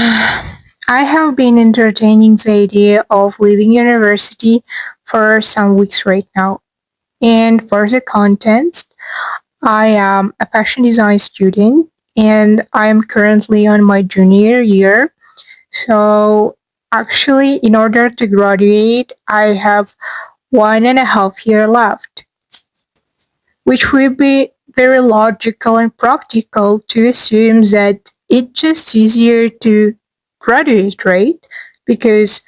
I have been entertaining the idea of leaving university for some weeks right now. And for the context, I am a fashion design student and I am currently on my junior year. So, actually, in order to graduate, I have 1.5 years left, which will be very logical and practical to assume that it's just easier to graduate, right? Because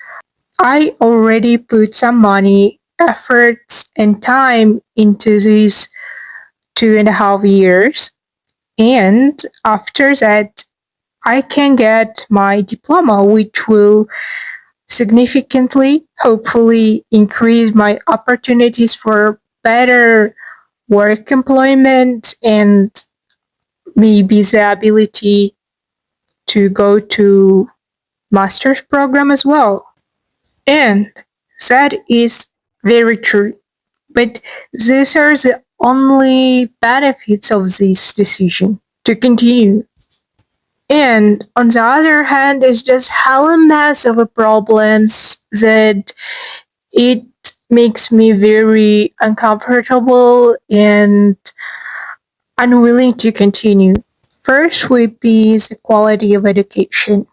I already put some money, efforts, and time into these 2.5 years. And after that, I can get my diploma, which will significantly, hopefully, increase my opportunities for better work employment and maybe the ability to go to master's program as well. And that is very true. But these are the only benefits of this decision to continue. And on the other hand, it's just hella mass of problems that it makes me very uncomfortable and unwilling to continue. First would be the quality of education.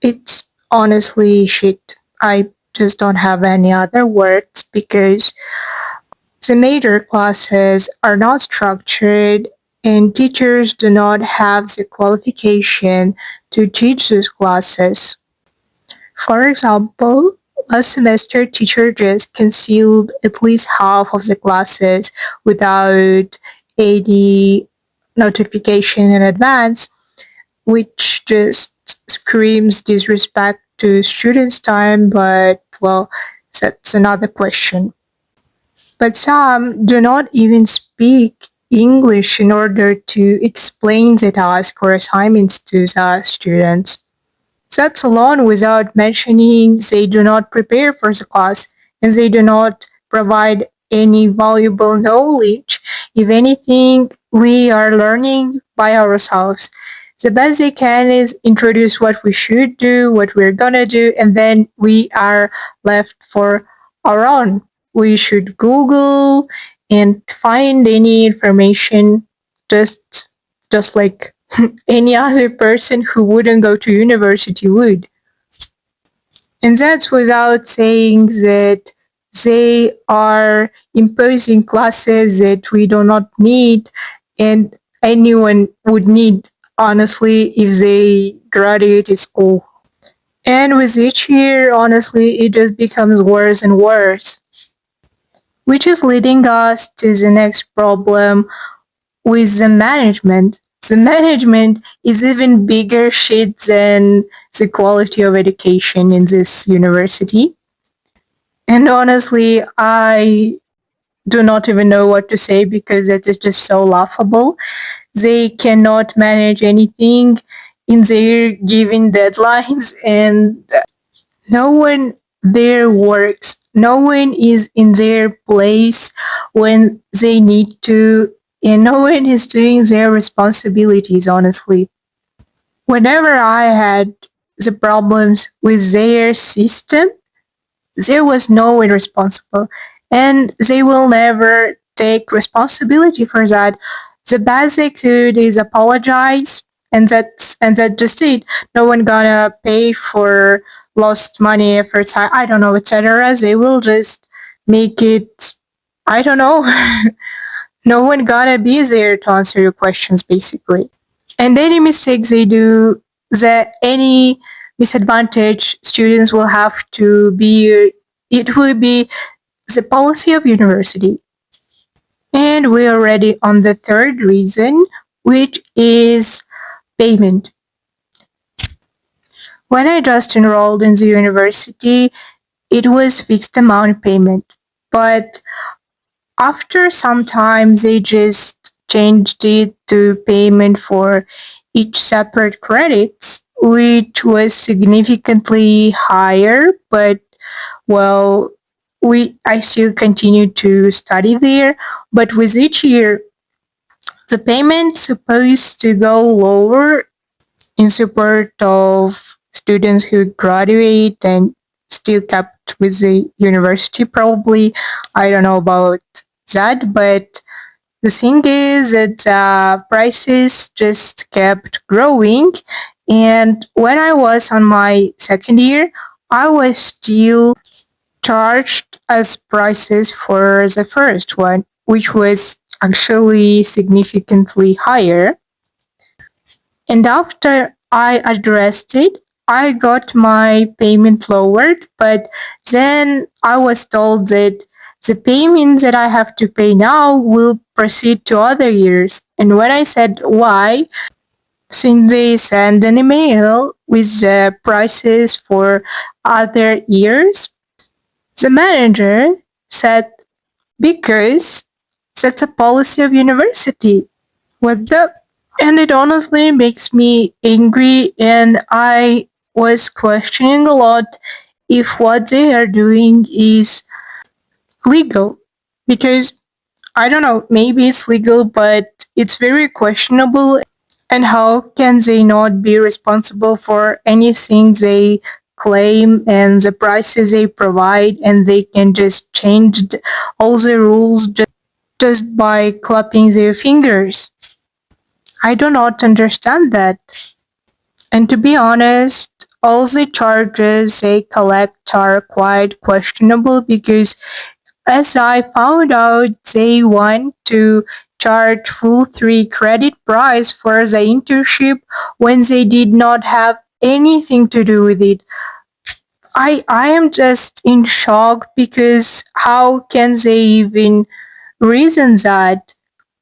It's honestly shit. I just don't have any other words because the major classes are not structured and teachers do not have the qualification to teach those classes. For example, last semester teacher just canceled at least half of the classes without any notification in advance, which just screams disrespect to students' time, but well, that's another question. But some do not even speak English in order to explain the task or assignments to the students. That alone without mentioning they do not prepare for the class and they do not provide any valuable knowledge. If anything, we are learning by ourselves. The best they can is introduce what we should do, what we're gonna do, and then we are left for our own. We should Google and find any information just just like any other person who wouldn't go to university would. And that's without saying that they are imposing classes that we do not need and anyone would need, honestly, if they graduate school. And with each year, honestly, it just becomes worse and worse, which is leading us to the next problem with the management. The management is even bigger shit than the quality of education in this university. And honestly, I do not even know what to say because it is just so laughable. They cannot manage anything in their given deadlines, and no one there works. No one is in their place when they need to, and no one is doing their responsibilities, honestly. Whenever I had the problems with their system, there was no one responsible, and they will never take responsibility for that. The best they could is apologize, and that just it. No one gonna pay for lost money, efforts. I don't know, etc. They will just make it. I don't know. No one gonna be there to answer your questions, basically. And any mistakes they do, that any misadvantage students will have to be, it will be the policy of university. And we're already on the third reason, which is payment. When I just enrolled in the university, it was fixed amount payment. But after some time, they just changed it to payment for each separate credits, which was significantly higher, but well, I still continued to study there, but with each year, the payment supposed to go lower in support of students who graduate and still kept with the university probably. I don't know about that, but the thing is that prices just kept growing. And when I was on my second year, I was still charged as prices for the first one, which was actually significantly higher. And after I addressed it, I got my payment lowered, but then I was told that the payment that I have to pay now will proceed to other years. And when I said why, since they send an email with the prices for other years, the manager said, because that's a policy of university. What the? And it honestly makes me angry, and I was questioning a lot if what they are doing is legal. Because I don't know, maybe it's legal, but it's very questionable. And how can they not be responsible for anything they claim and the prices they provide, and they can just change all the rules just by clapping their fingers? I do not understand that. And to be honest, all the charges they collect are quite questionable because, as I found out, they want to charge full 3 credit price for the internship when they did not have anything to do with it. I am just in shock because how can they even reason that?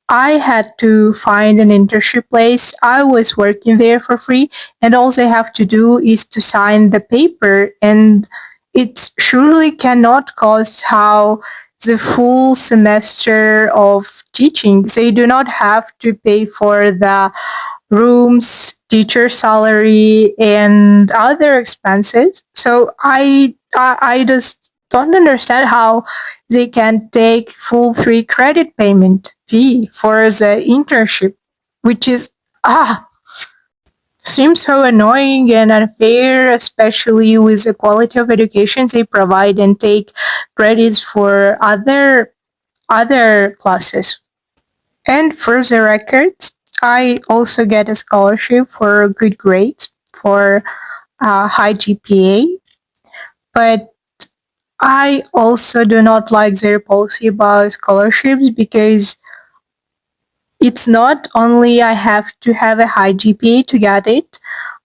I had to find an internship place. I was working there for free, and all they have to do is to sign the paper, and it surely cannot cost how the full semester of teaching. They do not have to pay for the rooms, teacher salary, and other expenses. So I just don't understand how they can take full 3 credit payment fee for the internship, which is seems so annoying and unfair, especially with the quality of education they provide and take credits for other classes. And for the record, I also get a scholarship for good grades for high GPA, but I also do not like their policy about scholarships because it's not only I have to have a high GPA to get it,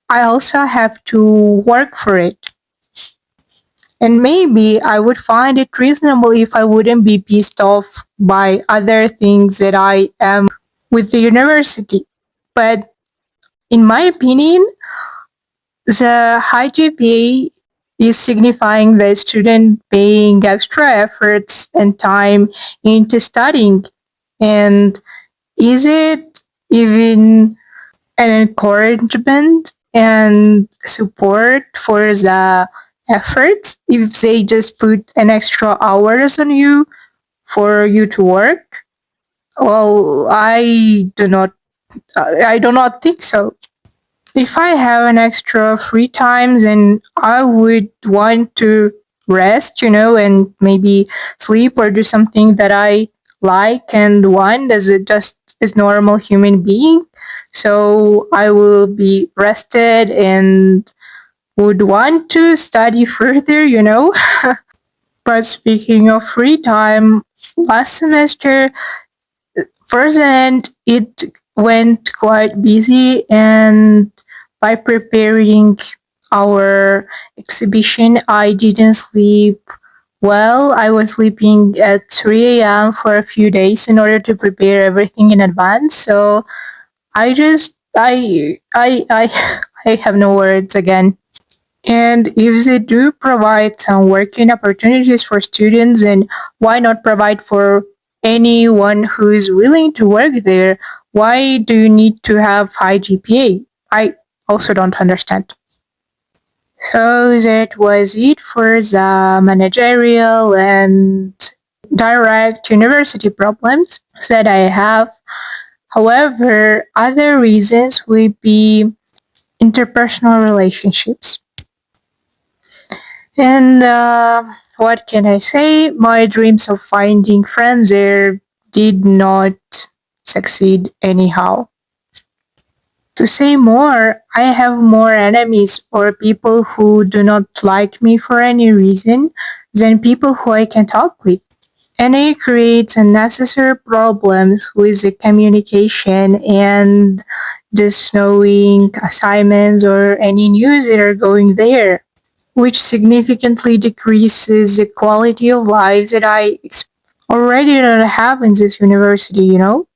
I also have to work for it. And maybe I would find it reasonable if I wouldn't be pissed off by other things that I am with the university. But in my opinion, the high GPA is signifying the student paying extra efforts and time into studying. And is it even an encouragement and support for the efforts if they just put an extra hours on you for you to work? Well, I do not think so. If I have an extra free time, then I would want to rest, and maybe sleep or do something that I like and want as a just as normal human being. So I will be rested and would want to study further. But speaking of free time, last semester, first end, it went quite busy, and by preparing our exhibition, I didn't sleep well. I was sleeping at 3 a.m. for a few days in order to prepare everything in advance. So I just, I, I have no words again. And if they do provide some working opportunities for students, then why not provide for anyone who is willing to work there? Why do you need to have high GPA? I also don't understand. So that was it for the managerial and direct university problems that I have. However, other reasons would be interpersonal relationships. And what can I say? My dreams of finding friends there did not succeed anyhow. To say more, I have more enemies or people who do not like me for any reason than people who I can talk with. And it creates unnecessary problems with the communication and just knowing assignments or any news that are going there, which significantly decreases the quality of life that I already don't have in this university, you know?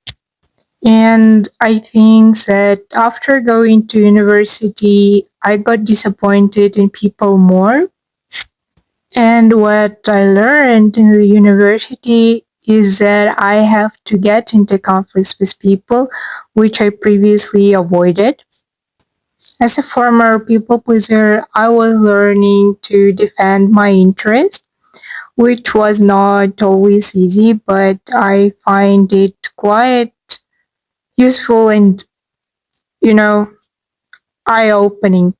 And I think that after going to university, I got disappointed in people more. And what I learned in the university is that I have to get into conflicts with people, which I previously avoided. As a former people pleaser, I was learning to defend my interest, which was not always easy, but I find it quite useful and, you know, eye opening.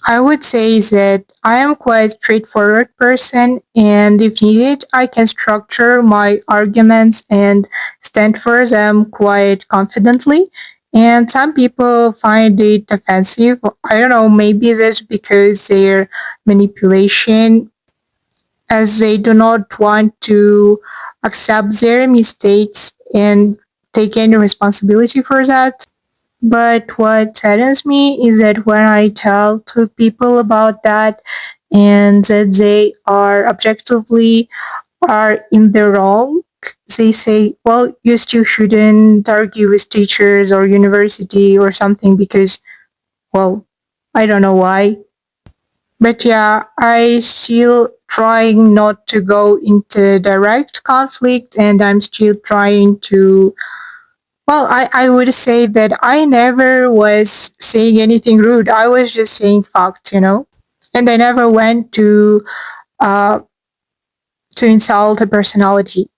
I would say that I am quite straightforward person and if needed I can structure my arguments and stand for them quite confidently. And some people find it offensive. I don't know, maybe that's because their manipulation as they do not want to accept their mistakes and take any responsibility for that. But what saddens me is that when I tell to people about that and that they are objectively are in the wrong, they say, well, you still shouldn't argue with teachers or university or something because, well, I don't know why. But yeah, I still trying not to go into direct conflict and I'm still trying to well, I would say that I never was saying anything rude. I was just saying facts, you know? And I never went uh, to insult a personality.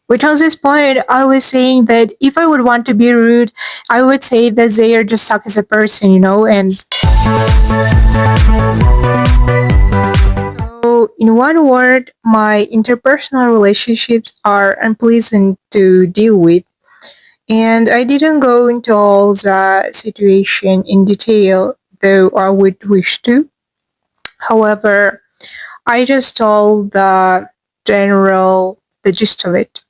Which on this point, I was saying that if I would want to be rude, I would say that they are just stuck as a person, you know? And so, in one word, my interpersonal relationships are unpleasant to deal with. And I didn't go into all the situation in detail, though I would wish to. However, I just told the gist of it.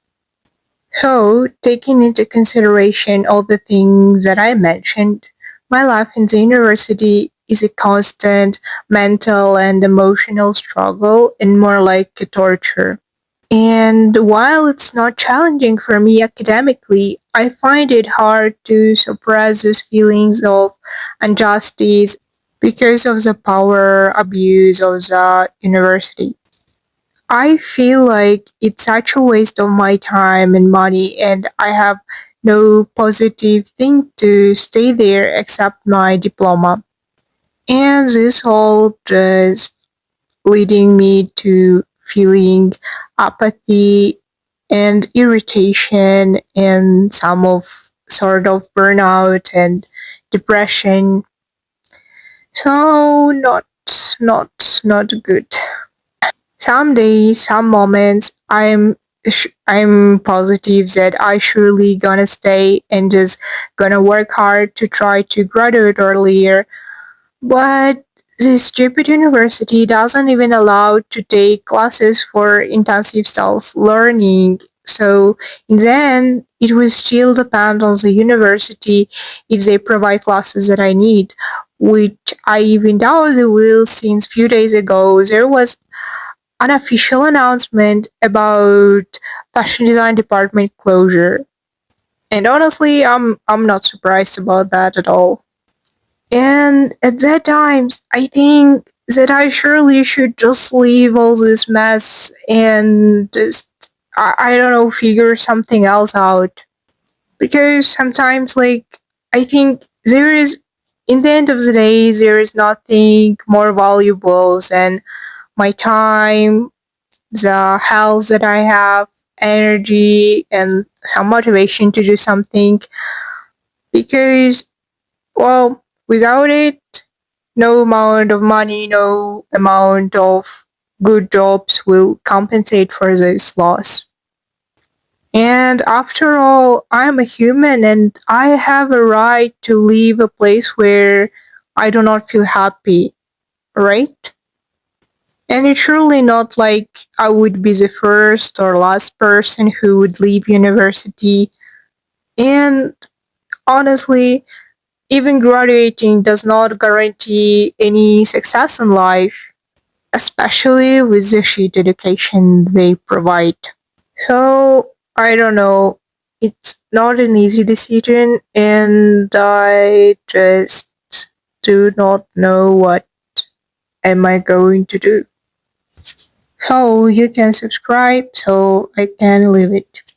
So, taking into consideration all the things that I mentioned, my life in the university is a constant mental and emotional struggle and more like a torture. And while it's not challenging for me academically, I find it hard to suppress those feelings of injustice because of the power abuse of the university. I feel like it's such a waste of my time and money, and I have no positive thing to stay there except my diploma. And this all just leading me to feeling apathy and irritation and some of sort of burnout and depression. So not good. Some days, some moments, I'm positive that I surely gonna stay and just gonna work hard to try to graduate earlier. But this stupid university doesn't even allow to take classes for intensive self learning. So in the end, it will still depend on the university if they provide classes that I need, which I even doubt they will since few days ago there was an official announcement about fashion design department closure. And honestly, I'm not surprised about that at all. And at that times, I think that I surely should just leave all this mess and just, I don't know, figure something else out. Because sometimes, like, I think there is, in the end of the day, there is nothing more valuable than my time, the health that I have, energy, and some motivation to do something. Because Well, without it, no amount of money, no amount of good jobs will compensate for this loss. And after all, I'm a human and I have a right to leave a place where I do not feel happy, right? And it's surely not like I would be the first or last person who would leave university. And honestly, even graduating does not guarantee any success in life, especially with the sheet education they provide. So, I don't know. It's not an easy decision, and I just do not know what am I going to do. So, you can subscribe so I can leave it.